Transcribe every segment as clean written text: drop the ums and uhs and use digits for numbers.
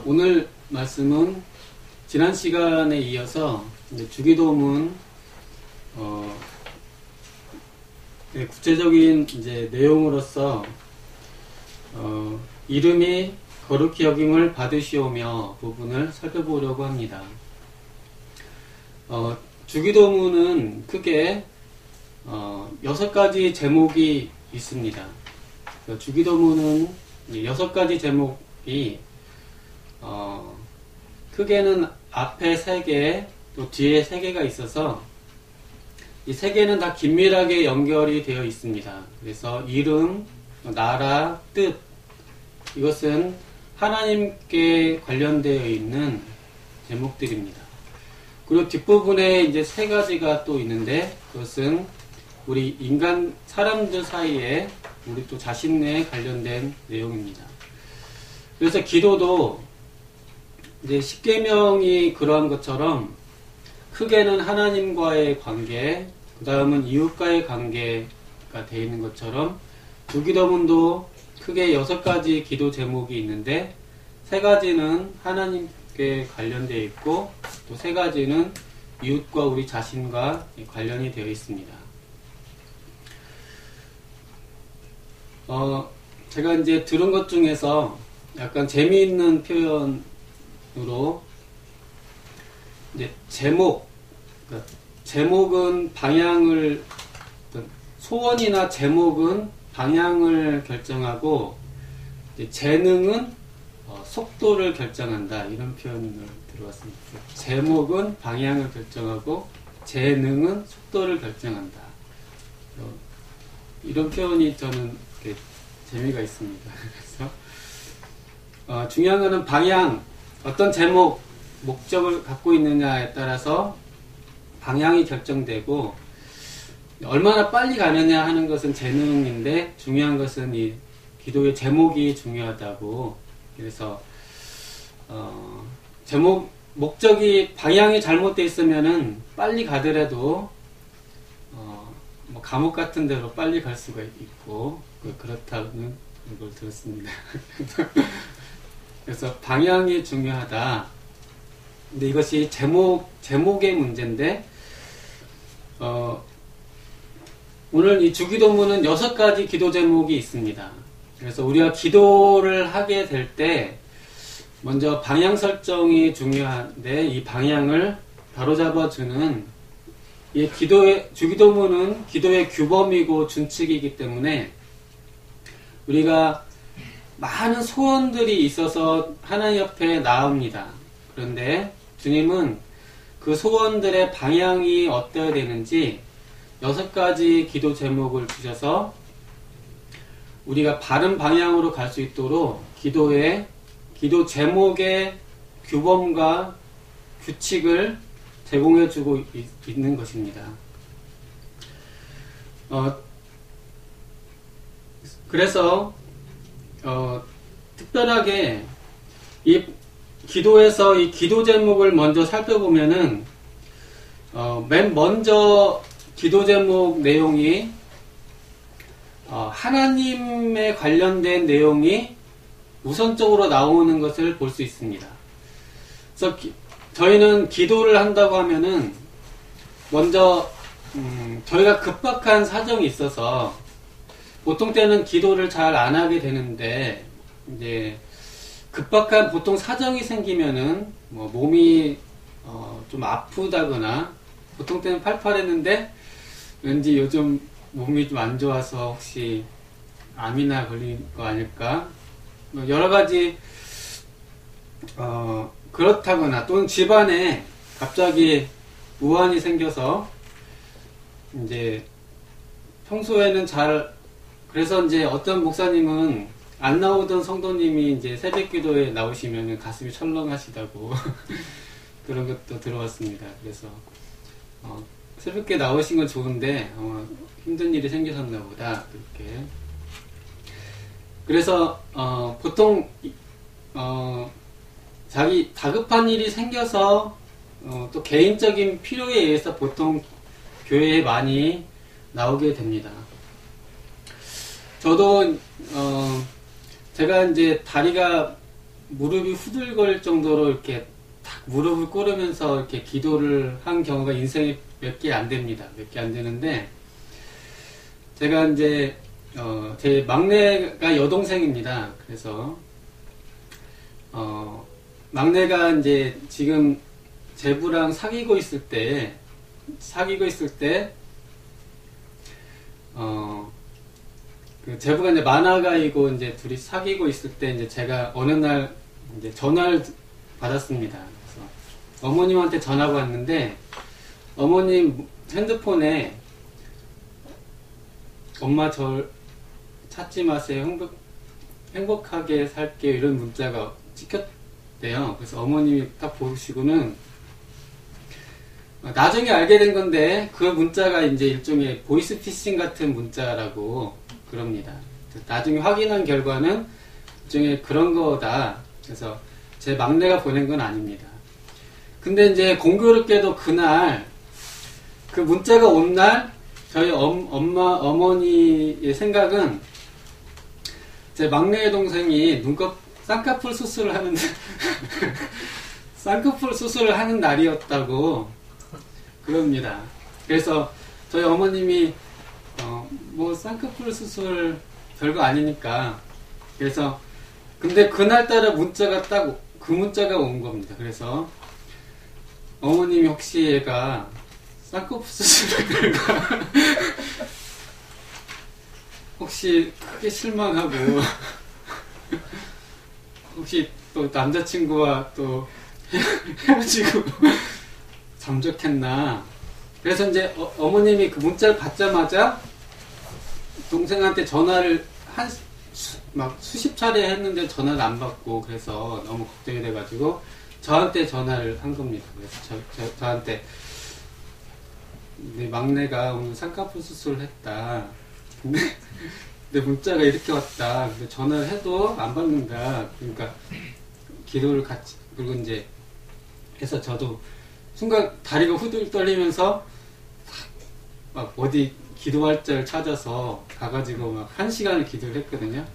오늘 말씀은 지난 시간에 이어서 이제 주기도문 구체적인 이제 내용으로서 이름이 거룩히 여김을 받으시오며 부분을 살펴보려고 합니다. 주기도문은 크게 6가지 제목이 있습니다. 주기도문은 6가지 제목이 크게는 앞에 3개, 또 뒤에 3개가 있어서 이 3개는 다 긴밀하게 연결이 되어 있습니다. 그래서 이름, 나라, 뜻, 이것은 하나님께 관련되어 있는 제목들입니다. 그리고 뒷부분에 이제 3가지가 또 있는데 그것은 우리 인간, 사람들 사이에 우리 또 자신에 관련된 내용입니다. 그래서 기도도 이제 십계명이 그러한 것처럼 크게는 하나님과의 관계, 그 다음은 이웃과의 관계가 되어 있는 것처럼 주기도문도 크게 6가지 기도 제목이 있는데 3가지는 하나님께 관련되어 있고 또 3가지는 이웃과 우리 자신과 관련이 되어 있습니다. 제가 이제 들은 것 중에서 약간 재미있는 표현으로 이제 제목은 방향을, 소원이나 제목은 방향을 결정하고 이제 재능은 속도를 결정한다, 이런 표현을 들어봤습니다. 제목은 방향을 결정하고 재능은 속도를 결정한다, 이런 표현이 저는 재미가 있습니다. 그래서 중요한 것은 방향, 어떤 제목, 목적을 갖고 있느냐에 따라서 방향이 결정되고 얼마나 빨리 가느냐 하는 것은 재능인데 중요한 것은 이 기도의 제목이 중요하다고. 그래서 목적이, 방향이 잘못되어 있으면은 빨리 가더라도 뭐 감옥 같은 데로 빨리 갈 수가 있고 그렇다는 걸 들었습니다. 그래서 방향이 중요하다. 근데 이것이 제목의 문제인데 오늘 이 주기도문은 6가지 기도 제목이 있습니다. 그래서 우리가 기도를 하게 될 때 먼저 방향 설정이 중요한데 이 방향을 바로잡아주는 이 주기도문은 기도의 규범이고 준칙이기 때문에 우리가 많은 소원들이 있어서 하나님 옆에 나옵니다. 그런데 주님은 그 소원들의 방향이 어떠해야 되는지 6가지 기도 제목을 주셔서 우리가 바른 방향으로 갈 수 있도록 기도 제목의 규범과 규칙을 제공해주고 있는 것입니다. 그래서 특별하게 이 기도에서 이 기도 제목을 먼저 살펴보면은 맨 먼저 기도 제목 내용이 하나님에 관련된 내용이 우선적으로 나오는 것을 볼 수 있습니다. 그래서 저희는 기도를 한다고 하면은 먼저 저희가 급박한 사정이 있어서 보통 때는 기도를 잘 안 하게 되는데 이제 급박한 보통 사정이 생기면은 뭐 몸이 좀 아프다거나 보통 때는 팔팔했는데 왠지 요즘 몸이 좀 안 좋아서 혹시 암이나 걸린 거 아닐까, 여러 가지 그렇다거나 또는 집안에 갑자기 우환이 생겨서 이제 평소에는 그래서 이제 어떤 목사님은 안 나오던 성도님이 이제 새벽 기도에 나오시면 가슴이 철렁하시다고 그런 것도 들어왔습니다. 그래서 새벽에 나오신 건 좋은데 힘든 일이 생기셨나 보다, 그렇게. 그래서 보통 자기 다급한 일이 생겨서 또 개인적인 필요에 의해서 보통 교회에 많이 나오게 됩니다. 저도 제가 이제 다리가 무릎이 후들거릴 정도로 이렇게 탁 무릎을 꿇으면서 이렇게 기도를 한 경우가 인생에 몇 개 안 됩니다. 몇 개 안 되는데, 제가 이제, 제 막내가 여동생입니다. 그래서, 막내가 이제 지금 제부랑 사귀고 있을 때, 그 제부가 이제 만화가이고 이제 둘이 사귀고 있을 때 이제 제가 어느 날 이제 전화를 받았습니다. 그래서 어머님한테 전화가 왔는데 어머님 핸드폰에 엄마 절 찾지 마세요. 행복하게 살게요. 이런 문자가 찍혔대요. 그래서 어머님이 딱 보시고는 나중에 알게 된 건데 그 문자가 이제 일종의 보이스피싱 같은 문자라고 그럽니다. 나중에 확인한 결과는 일종의 그런 거다. 그래서 제 막내가 보낸 건 아닙니다. 근데 이제 공교롭게도 그날 그 문자가 온 날 저희 어머니의 생각은 제 막내 동생이 눈꺼 쌍꺼풀 수술을 하는 쌍꺼풀 수술을 하는 날이었다고 그럽니다. 그래서 저희 어머님이 뭐 쌍꺼풀 수술 별거 아니니까 그래서 근데 그날따라 문자가 딱 그 문자가 온 겁니다. 그래서 어머님이 혹시 얘가 쌍꺼풀 수술을 할까 혹시 크게 실망하고 혹시 또 남자친구와 또 헤어지고 잠적했나. 그래서 이제 어머님이 그 문자를 받자마자 동생한테 전화를 막 수십 차례 했는데 전화를 안 받고 그래서 너무 걱정이 돼가지고 저한테 전화를 한 겁니다. 그래서 저한테 내 막내가 오늘 쌍꺼풀 수술을 했다. 근데 내 문자가 이렇게 왔다. 근데 전화를 해도 안 받는다. 그러니까 기도를 같이 그리고 이제 해서 저도 순간 다리가 후들 떨리면서 막 어디 기도할 자를 찾아서 가가지고 막 1시간을 기도를 했거든요.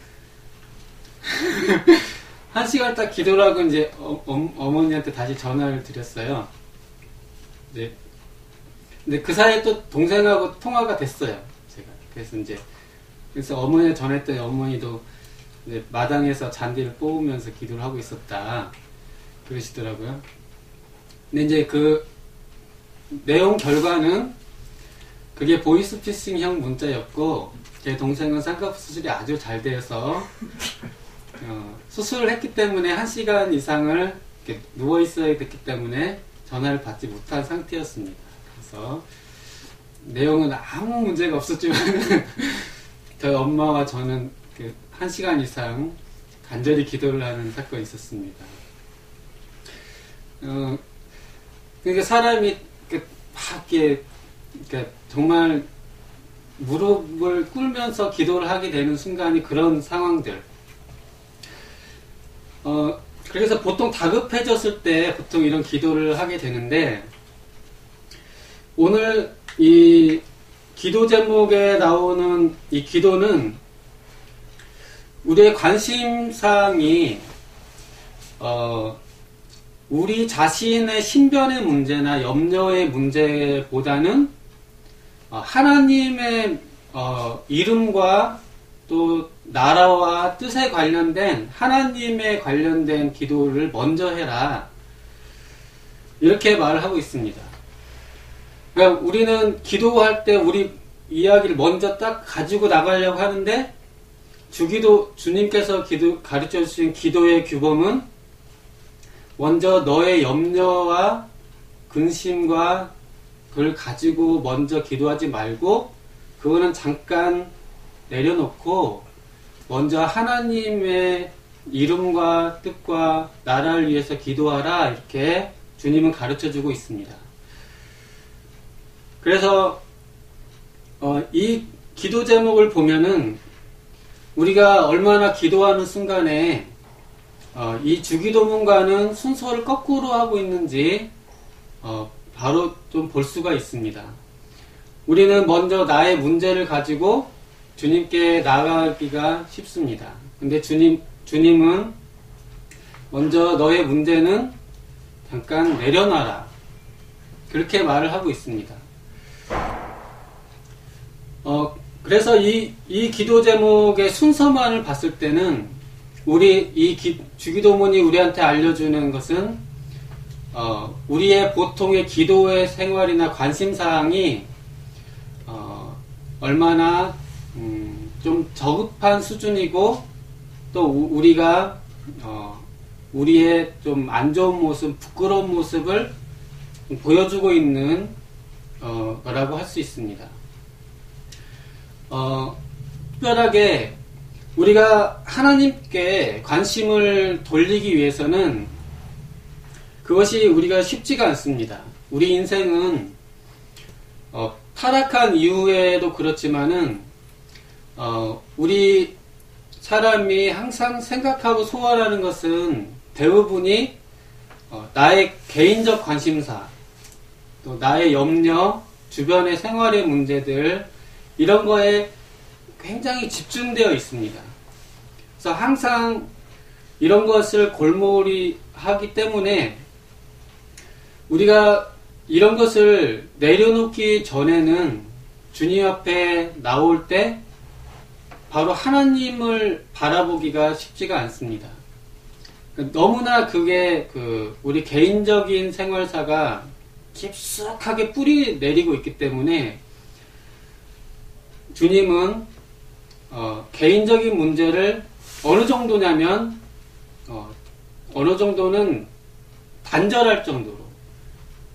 1시간 딱 기도를 하고 이제 어머니한테 다시 전화를 드렸어요. 이제 근데 그 사이에 또 동생하고 통화가 됐어요. 제가 그래서 어머니에 전했더니 어머니도 이제 마당에서 잔디를 뽑으면서 기도를 하고 있었다 그러시더라고요. 근데 이제 그 내용 결과는 그게 보이스피싱형 문자였고 제 동생은 쌍꺼풀 수술이 아주 잘 돼서 수술을 했기 때문에 1시간 이상을 이렇게 누워 있어야 됐기 때문에 전화를 받지 못한 상태였습니다. 그래서 내용은 아무 문제가 없었지만 저희 엄마와 저는 그 1시간 이상 간절히 기도를 하는 사건이 있었습니다. 그러니까 사람이 막 이렇게 그러니까 정말 무릎을 꿇으면서 기도를 하게 되는 순간이 그런 상황들. 그래서 보통 다급해졌을 때 보통 이런 기도를 하게 되는데 오늘 이 기도 제목에 나오는 이 기도는 우리의 관심사항이 우리 자신의 신변의 문제나 염려의 문제보다는 하나님의 이름과 또 나라와 뜻에 관련된 하나님에 관련된 기도를 먼저 해라 이렇게 말을 하고 있습니다. 그러니까 우리는 기도할 때 우리 이야기를 먼저 딱 가지고 나가려고 하는데 주님께서 가르쳐 주신 기도의 규범은 먼저 너의 염려와 근심과 그걸 가지고 먼저 기도하지 말고 그거는 잠깐 내려놓고 먼저 하나님의 이름과 뜻과 나라를 위해서 기도하라 이렇게 주님은 가르쳐주고 있습니다. 그래서 이 기도 제목을 보면은 우리가 얼마나 기도하는 순간에 이 주기도문과는 순서를 거꾸로 하고 있는지 바로 좀 볼 수가 있습니다. 우리는 먼저 나의 문제를 가지고 주님께 나아가기가 쉽습니다. 근데 주님은 먼저 너의 문제는 잠깐 내려놔라. 그렇게 말을 하고 있습니다. 그래서 이 기도 제목의 순서만을 봤을 때는 주기도문이 우리한테 알려주는 것은 우리의 보통의 기도의 생활이나 관심사항이 얼마나 좀 저급한 수준이고 또 우리가 우리의 좀 안 좋은 모습, 부끄러운 모습을 보여주고 있는 거라고 할 수 있습니다. 특별하게 우리가 하나님께 관심을 돌리기 위해서는 그것이 우리가 쉽지가 않습니다. 우리 인생은 타락한 이후에도 그렇지만은 우리 사람이 항상 생각하고 소원하는 것은 대부분이 나의 개인적 관심사, 또 나의 염려, 주변의 생활의 문제들 이런 거에 굉장히 집중되어 있습니다. 그래서 항상 이런 것을 골몰이 하기 때문에 우리가 이런 것을 내려놓기 전에는 주님 앞에 나올 때 바로 하나님을 바라보기가 쉽지가 않습니다. 너무나 그게 우리 개인적인 생활사가 깊숙하게 뿌리 내리고 있기 때문에 주님은 개인적인 문제를 어느 정도냐면 어느 정도는 단절할 정도로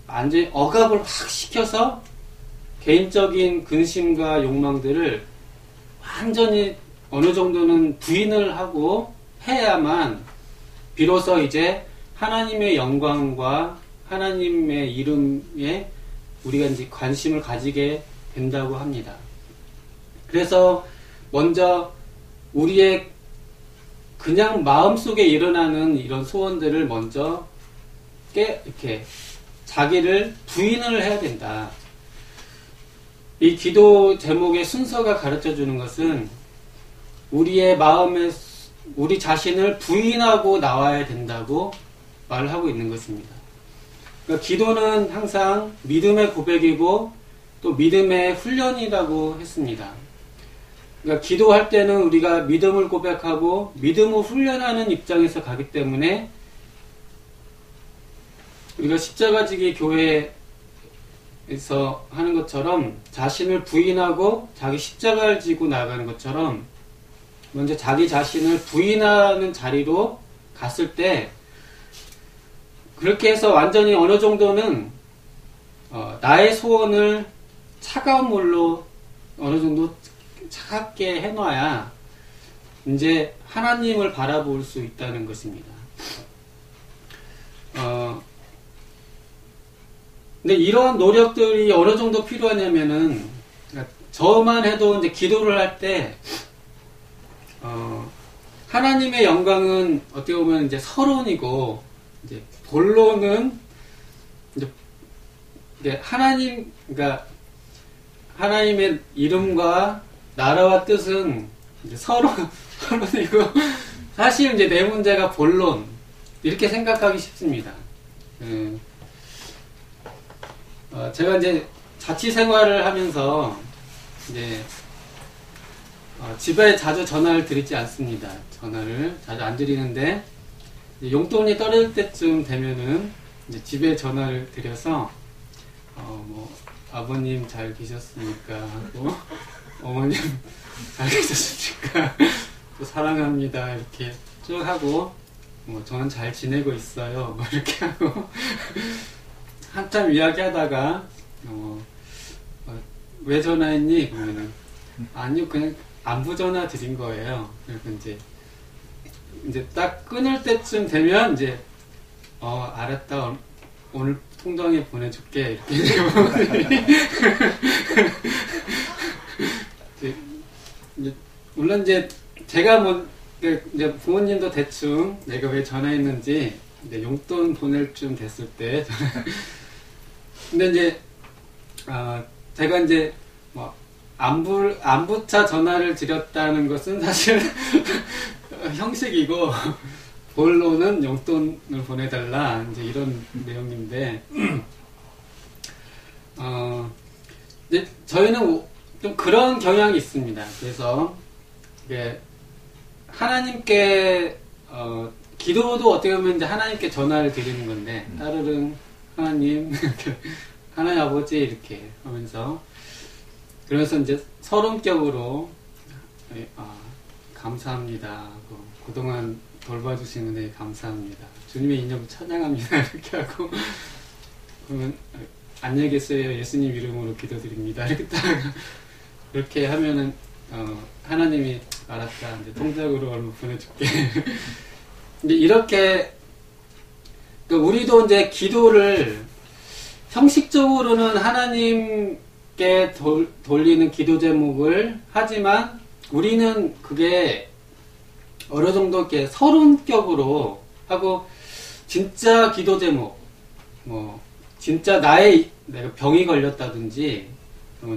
완전히 억압을 확 시켜서 개인적인 근심과 욕망들을 완전히 어느 정도는 부인을 하고 해야만 비로소 이제 하나님의 영광과 하나님의 이름에 우리가 이제 관심을 가지게 된다고 합니다. 그래서 먼저 우리의 그냥 마음속에 일어나는 이런 소원들을 먼저 이렇게 자기를 부인을 해야 된다. 이 기도 제목의 순서가 가르쳐 주는 것은 우리의 마음에 우리 자신을 부인하고 나와야 된다고 말을 하고 있는 것입니다. 그러니까 기도는 항상 믿음의 고백이고 또 믿음의 훈련이라고 했습니다. 그러니까 기도할 때는 우리가 믿음을 고백하고 믿음을 훈련하는 입장에서 가기 때문에 우리가 십자가지기 교회에서 하는 것처럼 자신을 부인하고 자기 십자가를 지고 나가는 것처럼 먼저 자기 자신을 부인하는 자리로 갔을 때 그렇게 해서 완전히 어느 정도는 나의 소원을 차가운 물로 어느 정도 차갑게 해놔야 이제 하나님을 바라볼 수 있다는 것입니다. 근데 이러한 노력들이 어느 정도 필요하냐면은 저만 해도 이제 기도를 할 때 하나님의 영광은 어떻게 보면 이제 서론이고 이제 본론은 이제 그러니까 하나님의 이름과 나라와 뜻은 이제 서론이고 사실 이제 내 문제가 본론 이렇게 생각하기 쉽습니다. 제가 이제 자취 생활을 하면서 이제 집에 자주 전화를 드리지 않습니다. 전화를 자주 안 드리는데 용돈이 떨어질 때쯤 되면은 이제 집에 전화를 드려서 뭐 아버님 잘 계셨습니까 하고 어머님 잘 계셨습니까 또 사랑합니다 이렇게 쭉 하고 뭐 저는 잘 지내고 있어요 뭐 이렇게 하고 한참 이야기하다가 왜 전화했니? 그러면은 아니요 그냥 안부 전화 드린 거예요. 그래서 이제 딱 끊을 때쯤 되면 이제 알았다 오늘 통장에 보내줄게 이렇게 이제 물론 이제 제가 뭐 이제 부모님도 대충 내가 왜 전화했는지 이제 용돈 보낼 쯤 됐을 때 근데 이제 제가 이제 뭐 안부차 전화를 드렸다는 것은 사실 형식이고 본론은 용돈을 보내달라 이제 이런 내용인데 근데 저희는 좀 그런 경향이 있습니다. 그래서 이게 하나님께 기도도 어떻게 보면 이제 하나님께 전화를 드리는 건데 따르릉 하나님 하나님 아버지 이렇게 하면서 그러면서 이제 서론격으로 감사합니다. 그동안 돌봐주신 은혜에 감사합니다. 주님의 인형 찬양합니다. 이렇게 하고 그러면 안녕히 계세요. 예수님 이름으로 기도드립니다. 이렇게 딱 이렇게 하면은 하나님이 알았다. 이제 통장으로 얼마 보내줄게. 근데 이렇게 그러니까 우리도 이제 기도를 형식적으로는 하나님께 돌리는 기도 제목을 하지만 우리는 그게 어느 정도 이렇게 서론격으로 하고 진짜 기도 제목 진짜 내가 병이 걸렸다든지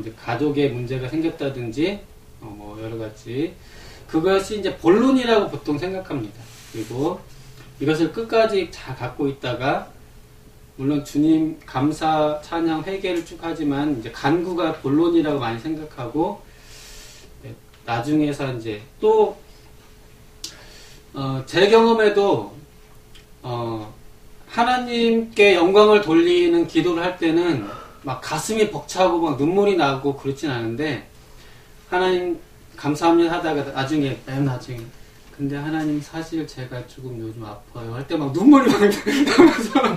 이제 가족에 문제가 생겼다든지 여러 가지 그것이 이제 본론이라고 보통 생각합니다. 그리고 이것을 끝까지 잘 갖고 있다가 물론 주님 감사 찬양 회개를 쭉 하지만 이제 간구가 본론이라고 많이 생각하고 나중에서 이제 또 제 경험에도 하나님께 영광을 돌리는 기도를 할 때는 막 가슴이 벅차고 막 눈물이 나고 그렇진 않은데 하나님 감사합니다 하다가 나중에 맨 나중에 근데 하나님 사실 제가 조금 요즘 아파요 할 때 막 눈물이 막 나면서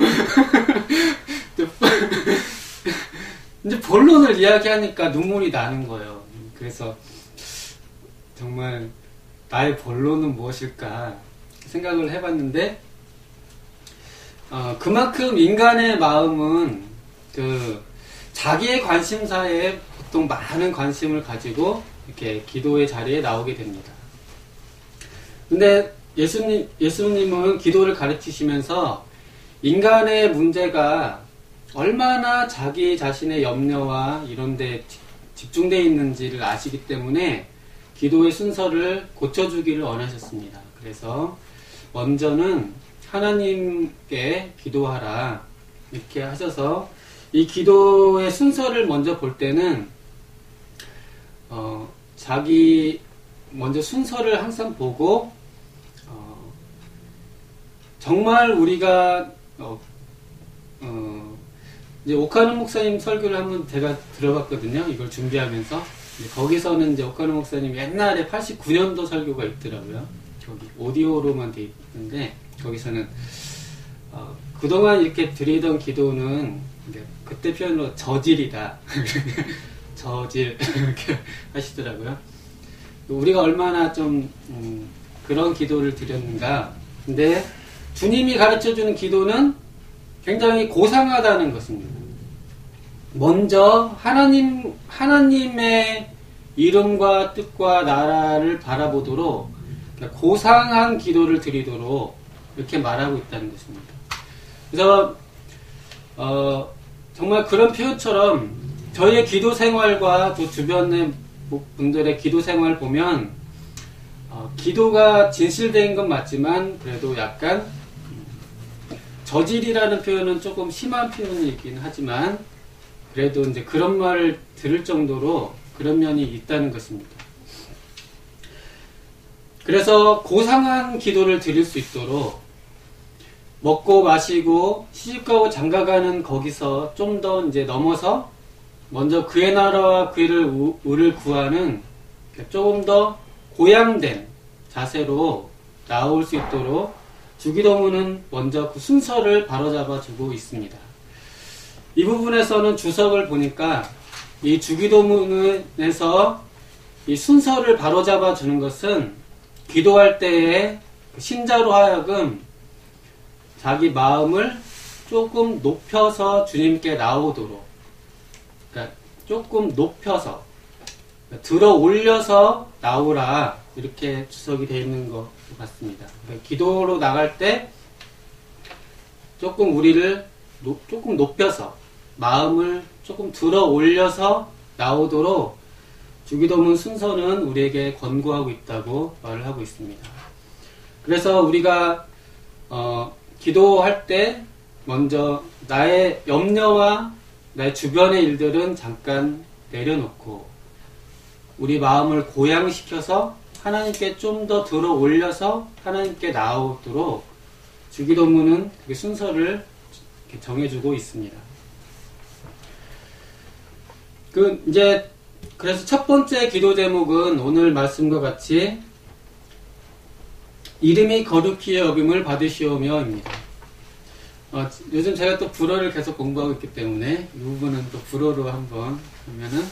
이제 본론을 이야기하니까 눈물이 나는 거예요. 그래서 정말 나의 본론은 무엇일까 생각을 해봤는데 그만큼 인간의 마음은 자기의 관심사에 보통 많은 관심을 가지고 이렇게 기도의 자리에 나오게 됩니다. 근데 예수님은 기도를 가르치시면서 인간의 문제가 얼마나 자기 자신의 염려와 이런 데 집중되어 있는지를 아시기 때문에 기도의 순서를 고쳐주기를 원하셨습니다. 그래서 먼저는 하나님께 기도하라 이렇게 하셔서 이 기도의 순서를 먼저 볼 때는 자기 먼저 순서를 항상 보고 정말 우리가 이제 오카노 목사님 설교를 한번 제가 들어봤거든요. 이걸 준비하면서 거기서는 이제 오카노 목사님 옛날에 89년도 설교가 있더라고요. 저기 오디오로만 돼 있는데 거기서는 그동안 이렇게 드리던 기도는 그때 표현으로 저질이다. 저질 이렇게 하시더라고요. 우리가 얼마나 좀 그런 기도를 드렸는가. 근데 주님이 가르쳐주는 기도는 굉장히 고상하다는 것입니다. 먼저 하나님의 이름과 뜻과 나라를 바라보도록 고상한 기도를 드리도록 이렇게 말하고 있다는 것입니다. 그래서 정말 그런 표현처럼 저희의 기도 생활과 또 주변의 분들의 기도 생활을 보면 기도가 진실된 건 맞지만 그래도 약간 저질이라는 표현은 조금 심한 표현이긴 하지만 그래도 이제 그런 말을 들을 정도로 그런 면이 있다는 것입니다. 그래서 고상한 기도를 드릴 수 있도록 먹고 마시고 시집가고 장가가는 거기서 좀 더 이제 넘어서 먼저 그의 나라와 그의 의를 구하는 조금 더 고양된 자세로 나올 수 있도록 주기도문은 먼저 그 순서를 바로잡아 주고 있습니다. 이 부분에서는 주석을 보니까 이 주기도문에서 이 순서를 바로잡아 주는 것은 기도할 때에 신자로 하여금 자기 마음을 조금 높여서 주님께 나오도록, 그러니까 조금 높여서 들어 올려서 나오라 이렇게 주석이 되어 있는 것 같습니다. 그러니까 기도로 나갈 때 조금 우리를 조금 높여서 마음을 조금 들어 올려서 나오도록 주기도문 순서는 우리에게 권고하고 있다고 말을 하고 있습니다. 그래서 우리가 기도할 때 먼저 나의 염려와 나의 주변의 일들은 잠깐 내려놓고 우리 마음을 고양시켜서 하나님께 좀 더 들어 올려서 하나님께 나오도록 주기도문은 그 순서를 정해주고 있습니다. 그래서 첫 번째 기도 제목은 오늘 말씀과 같이 이름이 거룩히 여김을 받으시오며입니다. 요즘 제가 또 불어를 계속 공부하고 있기 때문에 이 부분은 또 불어로 한번 하면은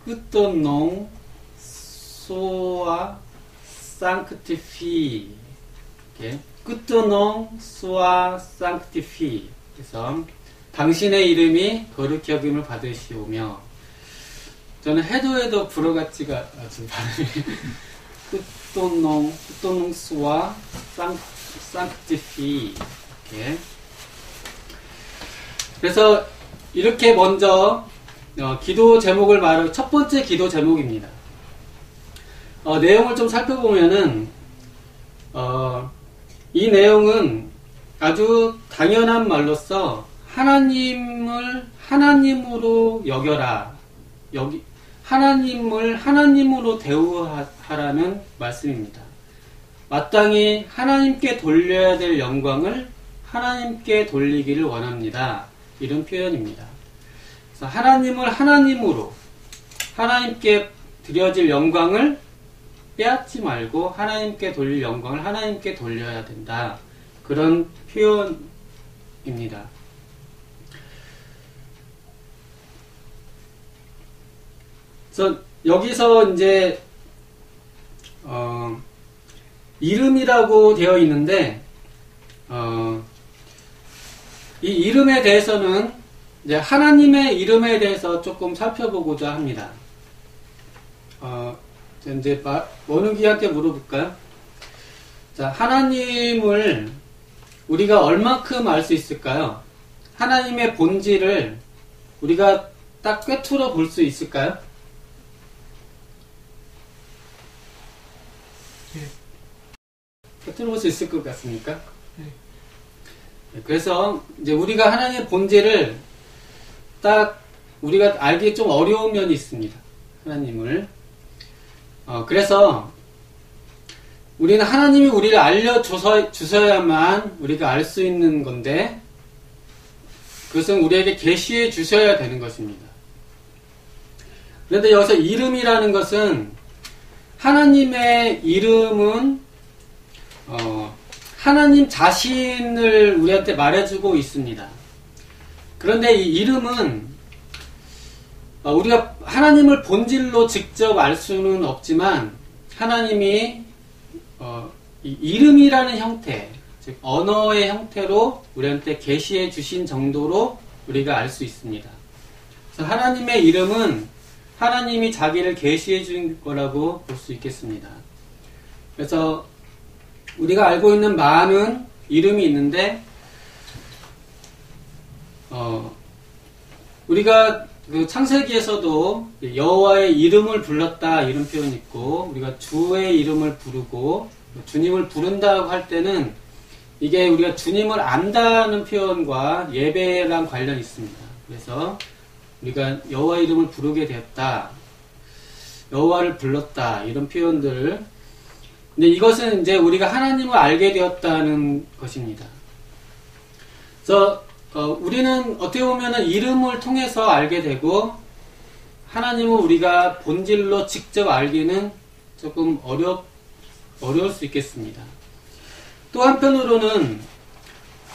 끝도농 소아 쌍크티피 끝도농 소아 쌍크티피 그래서 당신의 이름이 거룩히 여김을 받으시오며 저는 해도 불어 같지가 좀 발음이 끝도농 소아 쌍크티피 이렇게 그래서 이렇게 먼저 기도 제목을 말하고 첫 번째 기도 제목입니다. 내용을 좀 살펴보면은 이 내용은 아주 당연한 말로써 하나님을 하나님으로 여겨라. 하나님을 하나님으로 대우하라는 말씀입니다. 마땅히 하나님께 돌려야 될 영광을 하나님께 돌리기를 원합니다. 이런 표현입니다. 그래서 하나님을 하나님으로 하나님께 드려질 영광을 빼앗지 말고 하나님께 돌릴 영광을 하나님께 돌려야 된다. 그런 표현입니다. 그래서 여기서 이제 이름이라고 되어 있는데 이 이름에 대해서는 이제 하나님의 이름에 대해서 조금 살펴보고자 합니다. 이제 원우기한테 물어볼까요? 자, 하나님을 우리가 얼마큼 알 수 있을까요? 하나님의 본질을 우리가 딱 꿰뚫어 볼 수 있을까요? 꿰뚫어 볼 수 있을 것 같습니까? 그래서 이제 우리가 하나님의 본질을 딱 우리가 알기 좀 어려운 면이 있습니다. 하나님을. 그래서 우리는 하나님이 우리를 알려주셔야만 우리가 알 수 있는 건데 그것은 우리에게 계시해 주셔야 되는 것입니다. 그런데 여기서 이름이라는 것은 하나님의 이름은 하나님 자신을 우리한테 말해주고 있습니다. 그런데 이 이름은 우리가 하나님을 본질로 직접 알 수는 없지만 하나님이 이 이름이라는 형태, 즉 언어의 형태로 우리한테 계시해 주신 정도로 우리가 알 수 있습니다. 그래서 하나님의 이름은 하나님이 자기를 계시해 준 거라고 볼 수 있겠습니다. 그래서 우리가 알고 있는 많은 이름이 있는데 우리가 그 창세기에서도 여호와의 이름을 불렀다 이런 표현이 있고 우리가 주의 이름을 부르고 주님을 부른다고 할 때는 이게 우리가 주님을 안다는 표현과 예배랑 관련이 있습니다. 그래서 우리가 여호와의 이름을 부르게 되었다, 여호와를 불렀다 이런 표현들. 근데 이것은 이제 우리가 하나님을 알게 되었다는 것입니다. 그래서 우리는 어떻게 보면 이름을 통해서 알게 되고 하나님을 우리가 본질로 직접 알기는 조금 어려울 수 있겠습니다. 또 한편으로는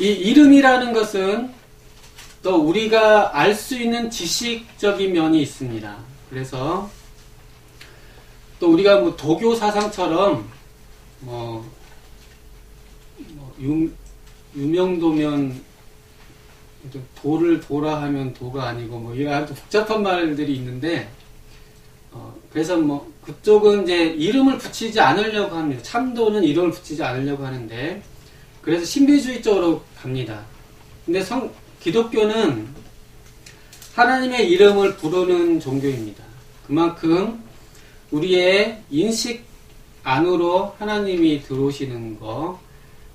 이 이름이라는 것은 또 우리가 알 수 있는 지식적인 면이 있습니다. 그래서 또 우리가 뭐 도교 사상처럼 유명도면 도를 도라 하면 도가 아니고 뭐 이런 아주 복잡한 말들이 있는데 그래서 뭐 그쪽은 이제 이름을 붙이지 않으려고 합니다. 참도는 이름을 붙이지 않으려고 하는데 그래서 신비주의 쪽으로 갑니다. 근데 기독교는 하나님의 이름을 부르는 종교입니다. 그만큼 우리의 인식 안으로 하나님이 들어오시는 거.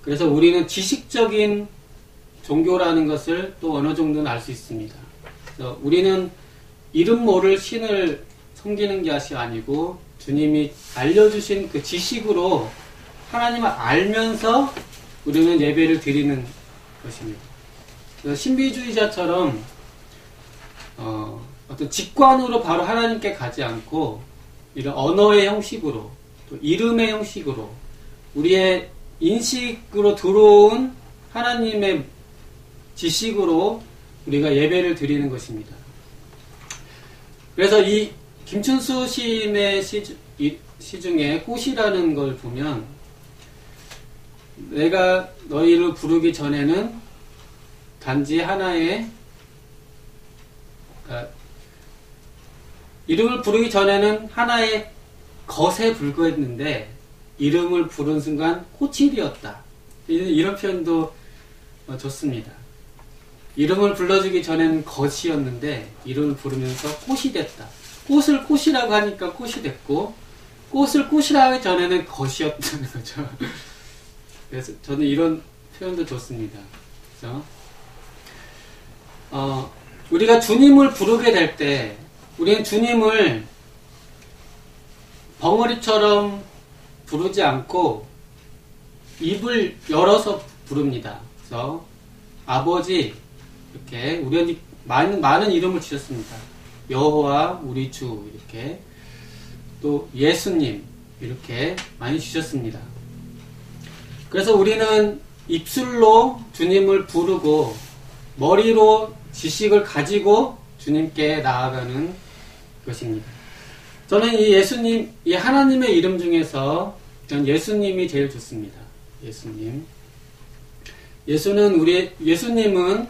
그래서 우리는 지식적인 종교라는 것을 또 어느 정도는 알 수 있습니다. 그래서 우리는 이름 모를 신을 섬기는 것이 아니고 주님이 알려주신 그 지식으로 하나님을 알면서 우리는 예배를 드리는 것입니다. 그래서 신비주의자처럼 어떤 직관으로 바로 하나님께 가지 않고 이런 언어의 형식으로 또 이름의 형식으로 우리의 인식으로 들어온 하나님의 지식으로 우리가 예배를 드리는 것입니다. 그래서 이 김춘수 시인의 시 중에 꽃이라는 걸 보면 내가 너희를 부르기 전에는 단지 하나의 이름을 부르기 전에는 하나의 것에 불과했는데 이름을 부른 순간 꽃이 되었다. 이런 표현도 좋습니다. 이름을 불러주기 전에는 것이었는데 이름을 부르면서 꽃이 됐다. 꽃을 꽃이라고 하니까 꽃이 됐고 꽃을 꽃이라고 하기 전에는 것이었다는 거죠. 그래서 저는 이런 표현도 좋습니다. 그래서 우리가 주님을 부르게 될 때 우리는 주님을 벙어리처럼 부르지 않고 입을 열어서 부릅니다. 그래서 아버지 이렇게 우리는 많은 이름을 주셨습니다. 여호와 우리 주 이렇게 또 예수님 이렇게 많이 주셨습니다. 그래서 우리는 입술로 주님을 부르고 머리로 지식을 가지고 주님께 나아가는 것입니다. 저는 이 예수님, 이 하나님의 이름 중에서 전 예수님이 제일 좋습니다. 예수님. 예수님은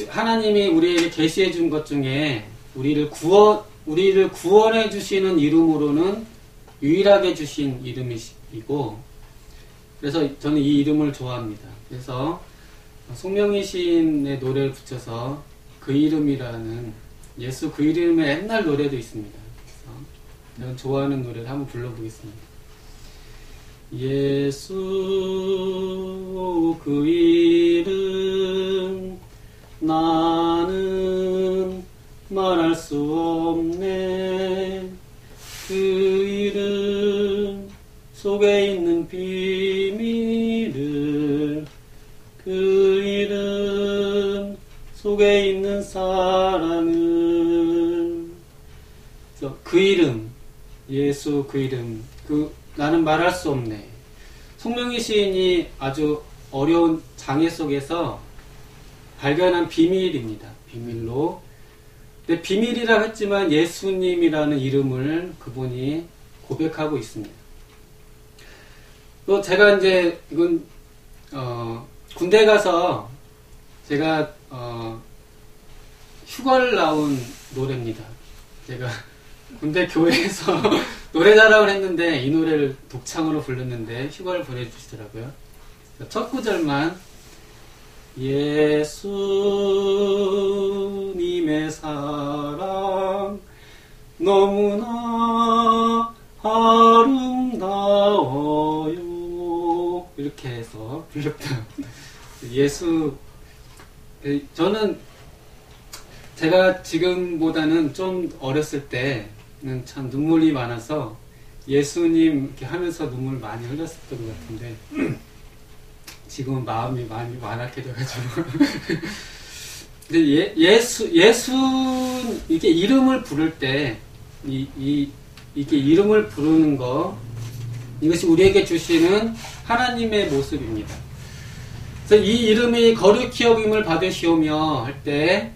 하나님이 우리에게 계시해 준 것 중에 우리를 구원해 주시는 이름으로는 유일하게 주신 이름이고, 그래서 저는 이 이름을 좋아합니다. 그래서 송명희 시인의 노래를 붙여서 그 이름이라는 예수 그 이름의 옛날 노래도 있습니다. 그래서 저는 좋아하는 노래를 한번 불러보겠습니다. 예수 그 이름 나는 말할 수 없네. 그 이름 속에 있는 비밀을 그 이름 속에 있는 사랑을 그 이름 예수 그 이름 나는 말할 수 없네. 송명희 시인이 아주 어려운 장애 속에서 발견한 비밀입니다. 비밀로. 근데 비밀이라 했지만 예수님이라는 이름을 그분이 고백하고 있습니다. 또 제가 이제 이건 군대 가서 제가 휴가를 나온 노래입니다. 제가 군대 교회에서 노래 자랑을 했는데 이 노래를 독창으로 불렀는데 휴가를 보내주시더라고요. 첫 구절만 예수님의 사랑 너무나 아름다워요 이렇게 해서 불렀다. 저는 제가 지금보다는 좀 어렸을 때는 참 눈물이 많아서 예수님 이렇게 하면서 눈물 많이 흘렸었던 것 같은데 지금은 마음이 많이 완악해 돼가지고 근데 예수 이게 이름을 부를 때 이게 이름을 부르는 거 이것이 우리에게 주시는 하나님의 모습입니다. 그래서 이 이름이 거룩히 여김을 받으시오며 할 때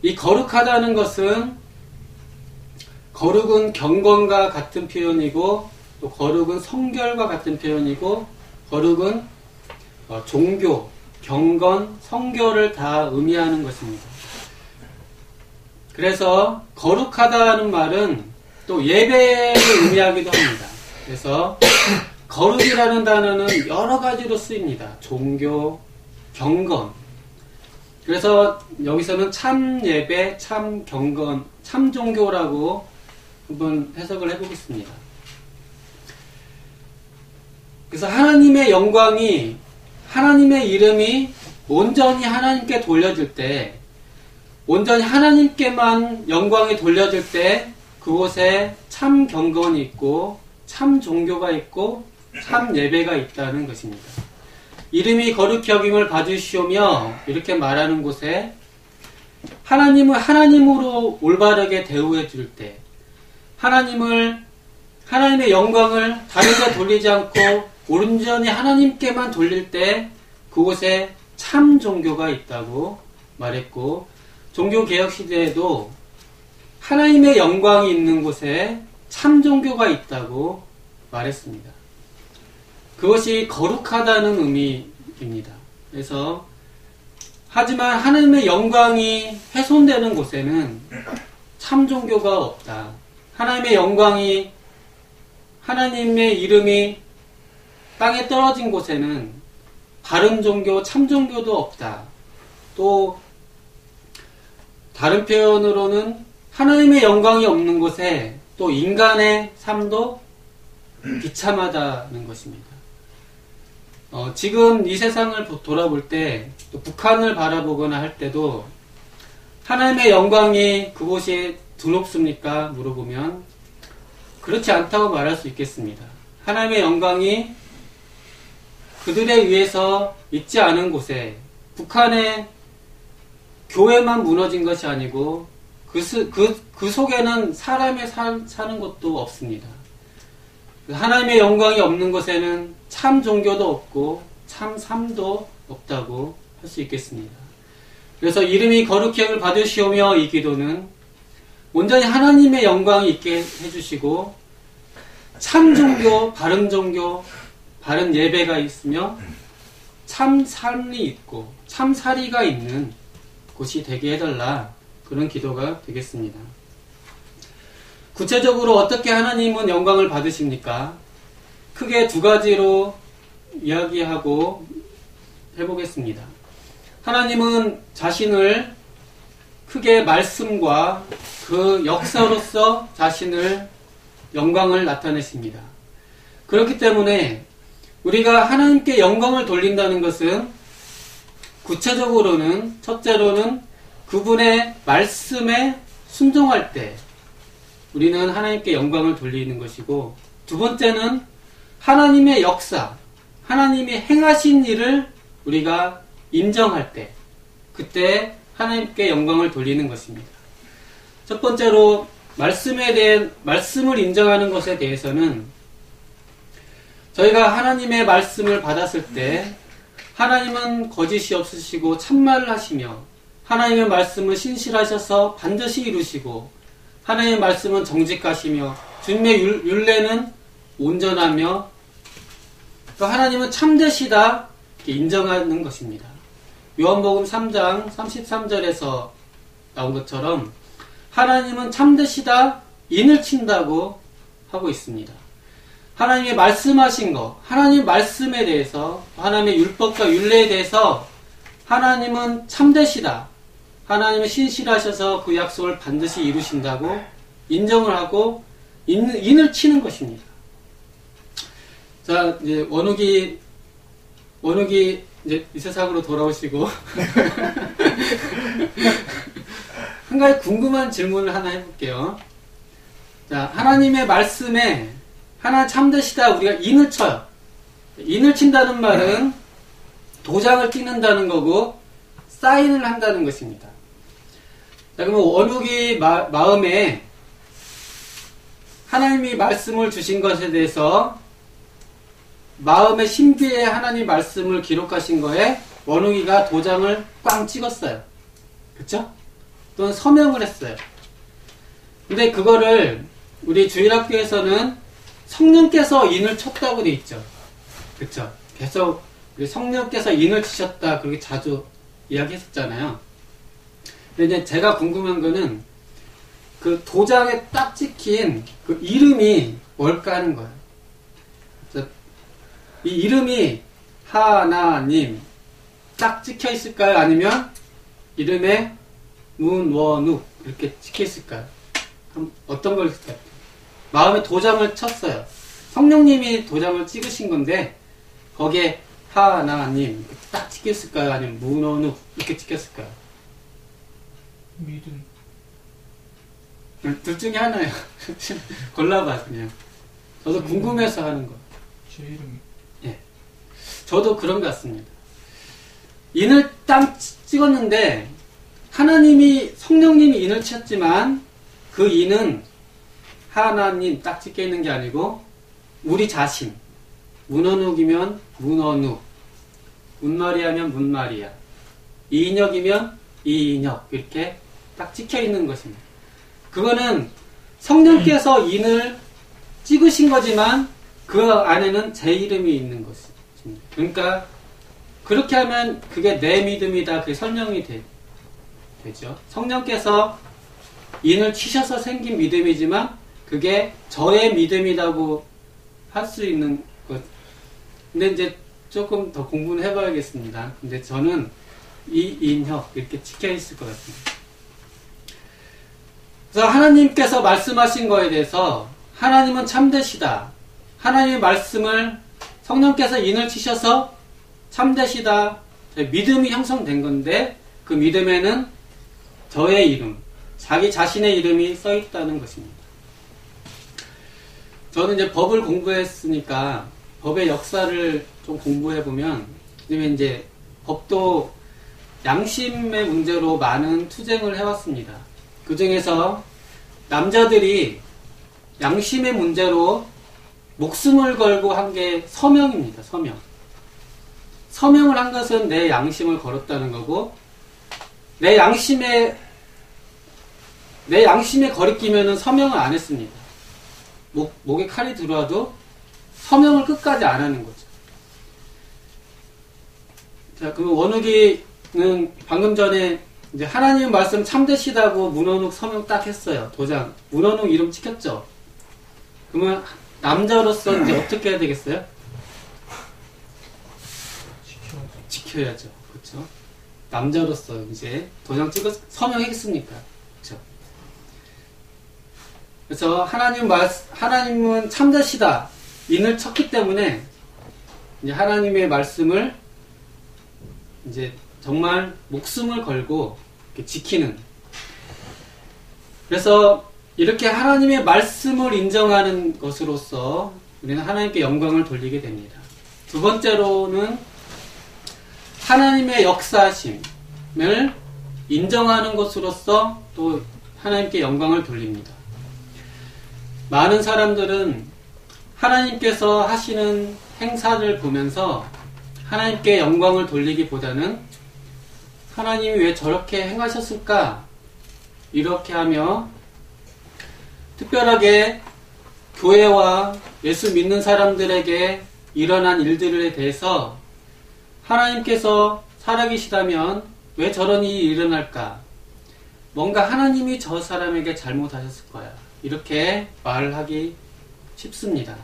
이 거룩하다는 것은 거룩은 경건과 같은 표현이고 또 거룩은 성결과 같은 표현이고 거룩은 종교, 경건, 성결을 다 의미하는 것입니다. 그래서 거룩하다는 말은 또 예배를 의미하기도 합니다. 그래서 거룩이라는 단어는 여러 가지로 쓰입니다. 종교, 경건. 그래서 여기서는 참 예배, 참 경건, 참 종교라고 한번 해석을 해보겠습니다. 그래서 하나님의 영광이, 하나님의 이름이 온전히 하나님께 돌려질 때, 온전히 하나님께만 영광이 돌려질 때 그곳에 참 경건이 있고 참 종교가 있고 참 예배가 있다는 것입니다. 이름이 거룩히 여김을 받으시오며 이렇게 말하는 곳에 하나님을 하나님으로 올바르게 대우해 줄 때, 하나님의 영광을 다른 데 돌리지 않고 온전히 하나님께만 돌릴 때 그곳에 참 종교가 있다고 말했고, 종교개혁 시대에도 하나님의 영광이 있는 곳에 참 종교가 있다고 말했습니다. 그것이 거룩하다는 의미입니다. 그래서 하지만 하나님의 영광이 훼손되는 곳에는 참 종교가 없다. 하나님의 영광이, 하나님의 이름이 땅에 떨어진 곳에는 바른 종교, 참 종교도 없다. 또 다른 표현으로는 하나님의 영광이 없는 곳에 또 인간의 삶도 비참하다는 것입니다. 지금 이 세상을 돌아볼 때, 또 북한을 바라보거나 할 때도 하나님의 영광이 그곳이 드높습니까? 물어보면 그렇지 않다고 말할 수 있겠습니다. 하나님의 영광이 그들에 의해서 있지 않은 곳에, 북한의 교회만 무너진 것이 아니고 그 속에는 사람이 사는 것도 없습니다. 하나님의 영광이 없는 곳에는 참 종교도 없고 참 삶도 없다고 할 수 있겠습니다. 그래서 이름이 거룩히 여김을 받으시오며 이 기도는 온전히 하나님의 영광이 있게 해주시고 참 종교, 바른 예배가 있으며 참 삶이 있고 참 사리가 있는 곳이 되게 해달라, 그런 기도가 되겠습니다. 구체적으로 어떻게 하나님은 영광을 받으십니까? 크게 두 가지로 이야기하고 해보겠습니다. 하나님은 자신을 크게 말씀과 그 역사로서 자신을 영광을 나타내십니다. 그렇기 때문에 우리가 하나님께 영광을 돌린다는 것은 구체적으로는, 첫째로는 그분의 말씀에 순종할 때 우리는 하나님께 영광을 돌리는 것이고, 두 번째는 하나님의 역사, 하나님이 행하신 일을 우리가 인정할 때, 그때 하나님께 영광을 돌리는 것입니다. 첫 번째로 말씀을 인정하는 것에 대해서는 저희가 하나님의 말씀을 받았을 때 하나님은 거짓이 없으시고 참말을 하시며, 하나님의 말씀은 신실하셔서 반드시 이루시고, 하나님의 말씀은 정직하시며, 주님의 율례는 온전하며, 또 하나님은 참되시다, 이렇게 인정하는 것입니다. 요한복음 3장 33절에서 나온 것처럼 하나님은 참되시다, 인을 친다고 하고 있습니다. 하나님이 말씀하신 것, 하나님 말씀에 대해서, 하나님의 율법과 율례에 대해서 하나님은 참되시다, 하나님은 신실하셔서 그 약속을 반드시 이루신다고 인정을 하고 인을 치는 것입니다. 자, 이제 원욱이 이제 이 세상으로 돌아오시고 한 가지 궁금한 질문을 하나 해볼게요. 자, 하나님의 말씀에 하나 참되시다, 우리가 인을 쳐요. 인을 친다는 말은 도장을 찍는다는 거고 사인을 한다는 것입니다. 자, 그러면 원욱이 마음에 하나님이 말씀을 주신 것에 대해서 마음의 신비에 하나님 말씀을 기록하신 거에 원욱이가 도장을 꽝 찍었어요. 그쵸? 또는 서명을 했어요. 근데 그거를 우리 주일학교에서는 성령께서 인을 쳤다고 돼 있죠. 그쵸? 계속 성령께서 인을 치셨다, 그렇게 자주 이야기했었잖아요. 근데 이제 제가 궁금한 거는 그 도장에 딱 찍힌 그 이름이 뭘까 하는 거예요. 이 이름이 하나님 딱 찍혀 있을까요? 아니면 이름에 문원욱 이렇게 찍혀 있을까요? 그럼 어떤 걸 있을까요? 마음에 도장을 쳤어요. 성령님이 도장을 찍으신 건데 거기에 하나님 이렇게 딱 찍혔을까요? 아니면 문어누 이렇게 찍혔을까요? 믿음. 둘 중에 하나예요. 골라봐 그냥. 저도 궁금해서 하는 거. 제 이름이. 예. 저도 그런 것 같습니다. 인을 딱 찍었는데 하나님이 성령님이 인을 쳤지만 그 인은 하나님 딱 찍혀 있는 게 아니고 우리 자신. 문어눅이면 문어눅, 문마리아면 문마리아, 이인역이면 이인역 이렇게 딱 찍혀 있는 것입니다. 그거는 성령께서 인을 찍으신 거지만 그 안에는 제 이름이 있는 것입니다. 그러니까 그렇게 하면 그게 내 믿음이다. 그게 설명이 되죠. 성령께서 인을 치셔서 생긴 믿음이지만 그게 저의 믿음이라고 할 수 있는 것. 근데 이제 조금 더 공부는 해봐야겠습니다. 근데 저는 이인혁 이렇게 찍혀 있을 것 같습니다. 그래서 하나님께서 말씀하신 거에 대해서 하나님은 참되시다. 하나님의 말씀을 성령께서 인을 치셔서 참되시다. 믿음이 형성된 건데 그 믿음에는 저의 이름, 자기 자신의 이름이 써 있다는 것입니다. 저는 이제 법을 공부했으니까 법의 역사를 좀 공부해보면, 그다음에 이제 법도 양심의 문제로 많은 투쟁을 해왔습니다. 그 중에서 남자들이 양심의 문제로 목숨을 걸고 한 게 서명입니다. 서명. 서명을 한 것은 내 양심을 걸었다는 거고, 내 양심에 거리끼면은 서명을 안 했습니다. 목에 칼이 들어와도 서명을 끝까지 안 하는 거죠. 자, 그럼 원욱이는 방금 전에 이제 하나님 말씀 참되시다고 문원욱 서명 딱 했어요. 도장. 문원욱 이름 찍혔죠? 그러면 남자로서 이제 어떻게 해야 되겠어요? 지켜야죠. 그렇죠? 남자로서 이제 도장 찍어 서명했으니까. 그렇죠? 그래서 하나님은 참되시다. 인을 쳤기 때문에 이제 하나님의 말씀을 이제 정말 목숨을 걸고 이렇게 지키는. 그래서 이렇게 하나님의 말씀을 인정하는 것으로서 우리는 하나님께 영광을 돌리게 됩니다. 두 번째로는 하나님의 역사심을 인정하는 것으로서 또 하나님께 영광을 돌립니다. 많은 사람들은 하나님께서 하시는 행사를 보면서 하나님께 영광을 돌리기보다는 하나님이 왜 저렇게 행하셨을까? 이렇게 하며 특별하게 교회와 예수 믿는 사람들에게 일어난 일들에 대해서 하나님께서 살아계시다면 왜 저런 일이 일어날까? 뭔가 하나님이 저 사람에게 잘못하셨을 거야. 이렇게 말을 하기 쉽습니다.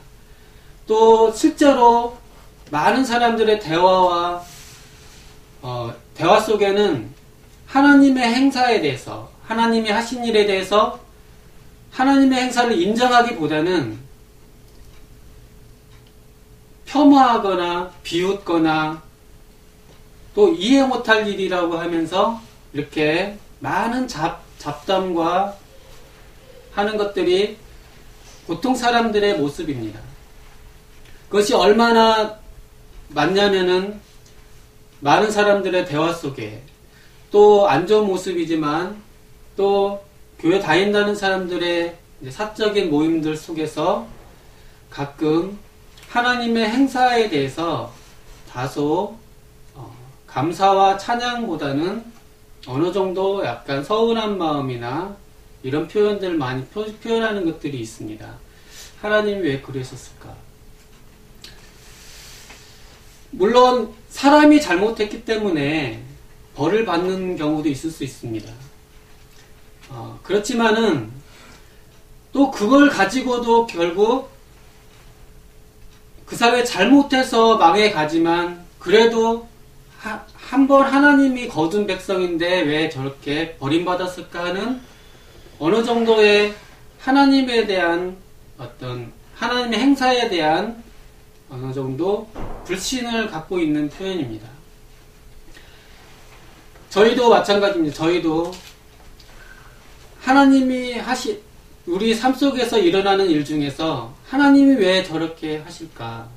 또 실제로 많은 사람들의 대화 속에는 하나님의 행사에 대해서, 하나님이 하신 일에 대해서 하나님의 행사를 인정하기보다는 폄하하거나 비웃거나 또 이해 못할 일이라고 하면서 이렇게 많은 잡담과 하는 것들이 보통 사람들의 모습입니다. 그것이 얼마나 많냐면은 많은 사람들의 대화 속에 또 안 좋은 모습이지만 또 교회 다닌다는 사람들의 사적인 모임들 속에서 가끔 하나님의 행사에 대해서 다소 감사와 찬양보다는 어느 정도 약간 서운한 마음이나 이런 표현들을 많이 표현하는 것들이 있습니다. 하나님이 왜 그러셨을까? 물론 사람이 잘못했기 때문에 벌을 받는 경우도 있을 수 있습니다. 그렇지만은 또 그걸 가지고도 결국 그 사람이 잘못해서 망해가지만 그래도 한번 하나님이 거둔 백성인데 왜 저렇게 버림받았을까 하는 어느 정도의 하나님에 대한 어떤 하나님의 행사에 대한 어느 정도 불신을 갖고 있는 표현입니다. 저희도 마찬가지입니다. 저희도 하나님이 우리 삶 속에서 일어나는 일 중에서 하나님이 왜 저렇게 하실까?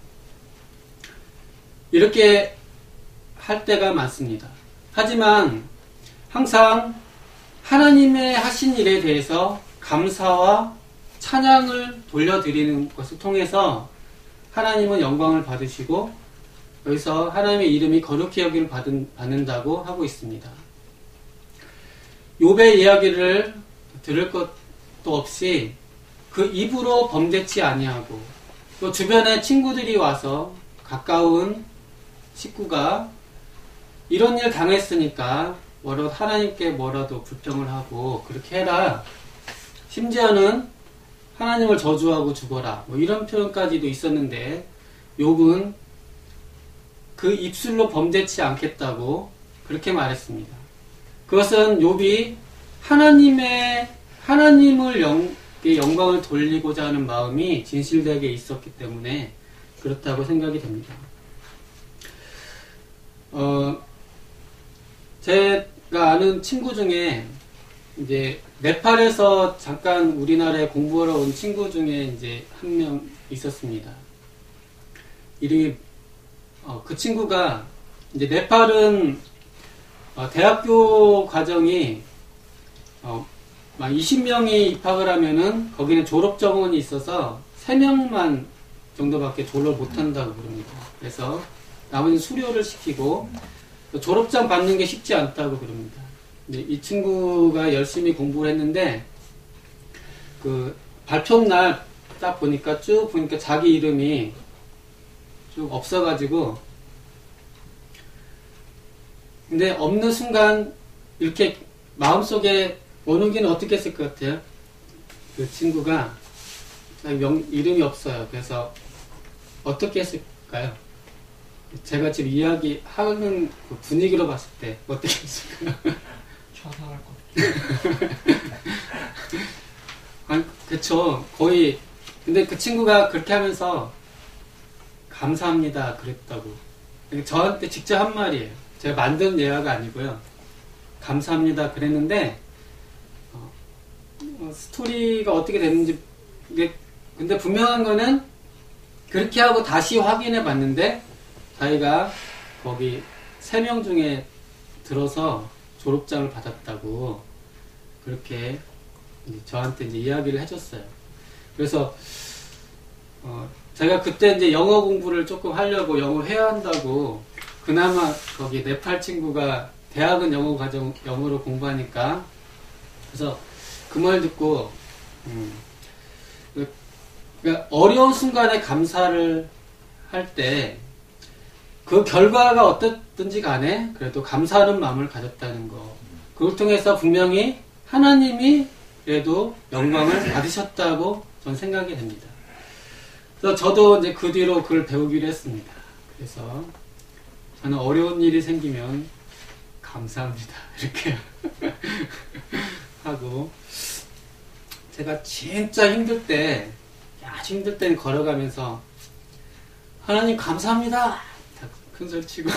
이렇게 할 때가 많습니다. 하지만 항상 하나님의 하신 일에 대해서 감사와 찬양을 돌려드리는 것을 통해서 하나님은 영광을 받으시고 여기서 하나님의 이름이 거룩히 여김을 받는다고 하고 있습니다. 욥의 이야기를 들을 것도 없이 그 입으로 범죄치 아니하고 또 주변에 친구들이 와서 가까운 식구가 이런 일 당했으니까 하나님께 뭐라도 불평을 하고 그렇게 해라. 심지어는 하나님을 저주하고 죽어라. 뭐 이런 표현까지도 있었는데 욥은 그 입술로 범죄치 않겠다고 그렇게 말했습니다. 그것은 욥이 하나님을 영광을 돌리고자 하는 마음이 진실되게 있었기 때문에 그렇다고 생각이 됩니다. 제가 아는 친구 중에 이제 네팔에서 잠깐 우리나라에 공부하러 온 친구 중에 이제 한 명 있었습니다. 이름이 그 친구가 이제 네팔은 대학교 과정이 막 20명이 입학을 하면은 거기는 졸업 정원이 있어서 3명만 정도밖에 졸업 못한다고 그럽니다. 그래서 나머지는 수료를 시키고 졸업장 받는 게 쉽지 않다고 그럽니다. 이 친구가 열심히 공부를 했는데 그 발표날 딱 보니까 자기 이름이 쭉 없어가지고 근데 없는 순간 이렇게 마음속에 원욱이는 어떻게 했을 것 같아요? 그 친구가 이름이 없어요. 그래서 어떻게 했을까요? 제가 지금 이야기하는 그 분위기로 봤을 때 어떻게 했을까요? 좌상할 것 아니, 그쵸. 거의 근데 그 친구가 그렇게 하면서 감사합니다 그랬다고 저한테 직접 한 말이에요. 제가 만든 예화가 아니고요. 감사합니다 그랬는데 스토리가 어떻게 됐는지 근데 분명한 거는 그렇게 하고 다시 확인해 봤는데 자기가 거기 3명 중에 들어서 졸업장을 받았다고 그렇게 저한테 이제 이야기를 해줬어요. 그래서 제가 그때 이제 영어 공부를 조금 하려고 영어 회화한다고 그나마 거기 네팔 친구가 대학은 영어로 공부하니까 그래서 그 말 듣고 그러니까 어려운 순간에 감사를 할 때 그 결과가 어떻든지 간에 그래도 감사하는 마음을 가졌다는 거 그걸 통해서 분명히 하나님이 그래도 영광을 받으셨다고 저는 생각이 됩니다. 그래서 저도 이제 그 뒤로 그걸 배우기로 했습니다. 그래서 저는 어려운 일이 생기면 감사합니다 이렇게 하고 제가 진짜 힘들 때 아주 힘들 때는 걸어가면서 하나님 감사합니다 큰소리 치고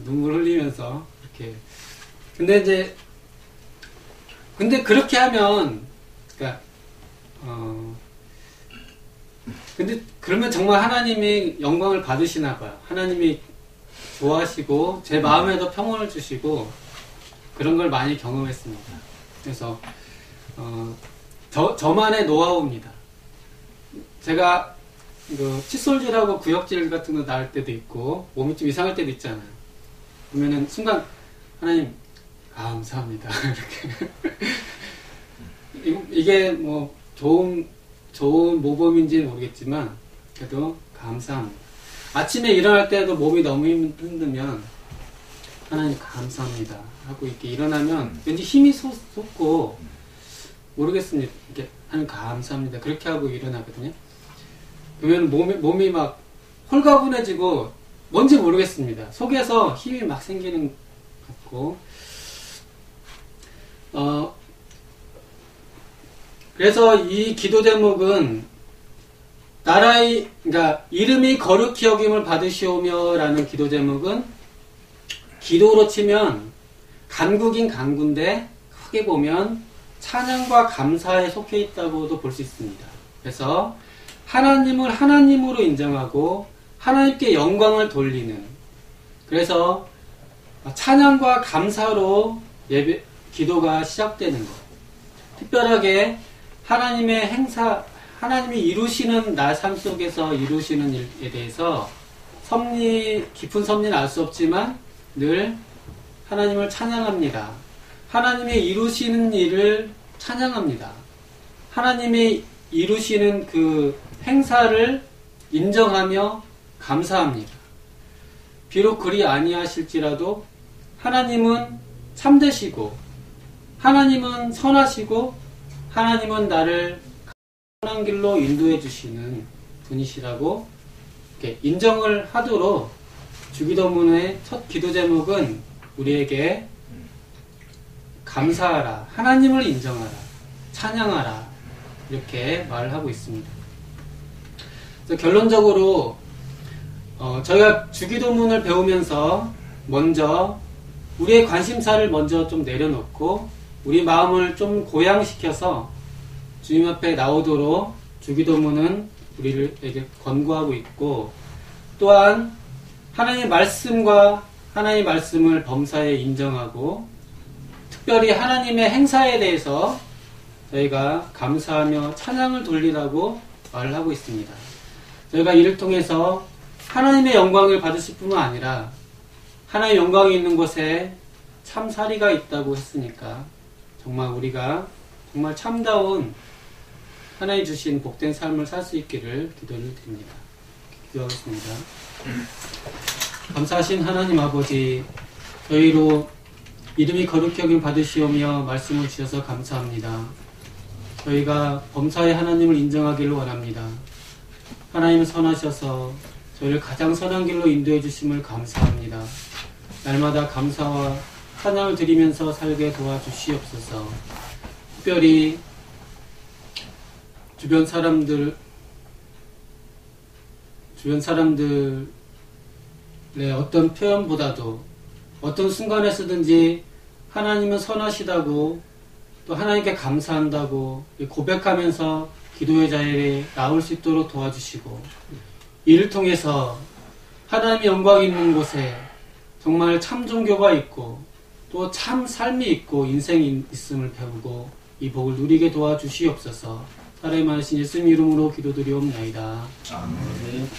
눈물 흘리면서 이렇게 근데 그렇게 하면 그러니까 근데 그러면 정말 하나님이 영광을 받으시나 봐요. 하나님이 좋아하시고 제 마음에도 평온을 주시고 그런 걸 많이 경험했습니다. 그래서 저만의 노하우입니다. 제가 칫솔질하고 구역질 같은 거 나을 때도 있고 몸이 좀 이상할 때도 있잖아요. 그러면은 순간 하나님 감사합니다 이렇게 이게 뭐 좋은 모범인지는 모르겠지만 그래도 감사합니다. 아침에 일어날 때도 몸이 너무 힘들면 하나님 감사합니다 하고 이렇게 일어나면 왠지 힘이 솟고 모르겠습니다. 이렇게 하나님 감사합니다 그렇게 하고 일어나거든요. 그러면 몸이 막 홀가분해지고 뭔지 모르겠습니다. 속에서 힘이 막 생기는 것 같고 그래서 이 기도 제목은 그러니까 이름이 거룩히 여김을 받으시오며라는 기도 제목은 기도로 치면 간구긴 간구인데 크게 보면 찬양과 감사에 속해 있다고도 볼 수 있습니다. 그래서 하나님을 하나님으로 인정하고 하나님께 영광을 돌리는, 그래서 찬양과 감사로 기도가 시작되는 것. 특별하게 하나님의 행사, 하나님이 이루시는 나 삶 속에서 이루시는 일에 대해서 깊은 섭리는 알 수 없지만 늘 하나님을 찬양합니다. 하나님의 이루시는 일을 찬양합니다. 하나님이 이루시는 그 행사를 인정하며 감사합니다. 비록 그리 아니하실지라도 하나님은 참되시고 하나님은 선하시고 하나님은 나를 선한 길로 인도해 주시는 분이시라고 이렇게 인정을 하도록 주기도문의 첫 기도 제목은 우리에게 감사하라, 하나님을 인정하라, 찬양하라 이렇게 말을 하고 있습니다. 그래서 결론적으로 저희가 주기도문을 배우면서 먼저 우리의 관심사를 먼저 좀 내려놓고 우리 마음을 좀 고양시켜서 주님 앞에 나오도록 주기도문은 우리에게 권고하고 있고, 또한 하나님의 말씀과 하나님의 말씀을 범사에 인정하고 특별히 하나님의 행사에 대해서 저희가 감사하며 찬양을 돌리라고 말을 하고 있습니다. 저희가 이를 통해서 하나님의 영광을 받으실 뿐만 아니라 하나님의 영광이 있는 곳에 참사리가 있다고 했으니까 정말 우리가 정말 참다운 하나님 주신 복된 삶을 살 수 있기를 기도를 드립니다. 기도하겠습니다. 감사하신 하나님 아버지, 저희로 이름이 거룩히 여김 받으시오며 말씀을 주셔서 감사합니다. 저희가 범사의 하나님을 인정하기를 원합니다. 하나님은 선하셔서 저희를 가장 선한 길로 인도해 주심을 감사합니다. 날마다 감사와 찬양을 드리면서 살게 도와주시옵소서. 특별히 주변 사람들의 어떤 표현보다도 어떤 순간에서든지 하나님은 선하시다고 또 하나님께 감사한다고 고백하면서 기도의 자리에 나올 수 있도록 도와주시고, 이를 통해서 하나님의 영광이 있는 곳에 정말 참 종교가 있고 또 참 삶이 있고 인생이 있음을 배우고 이 복을 누리게 도와주시옵소서. 살아있는 예수님 이름으로 기도드리옵나이다. 아멘.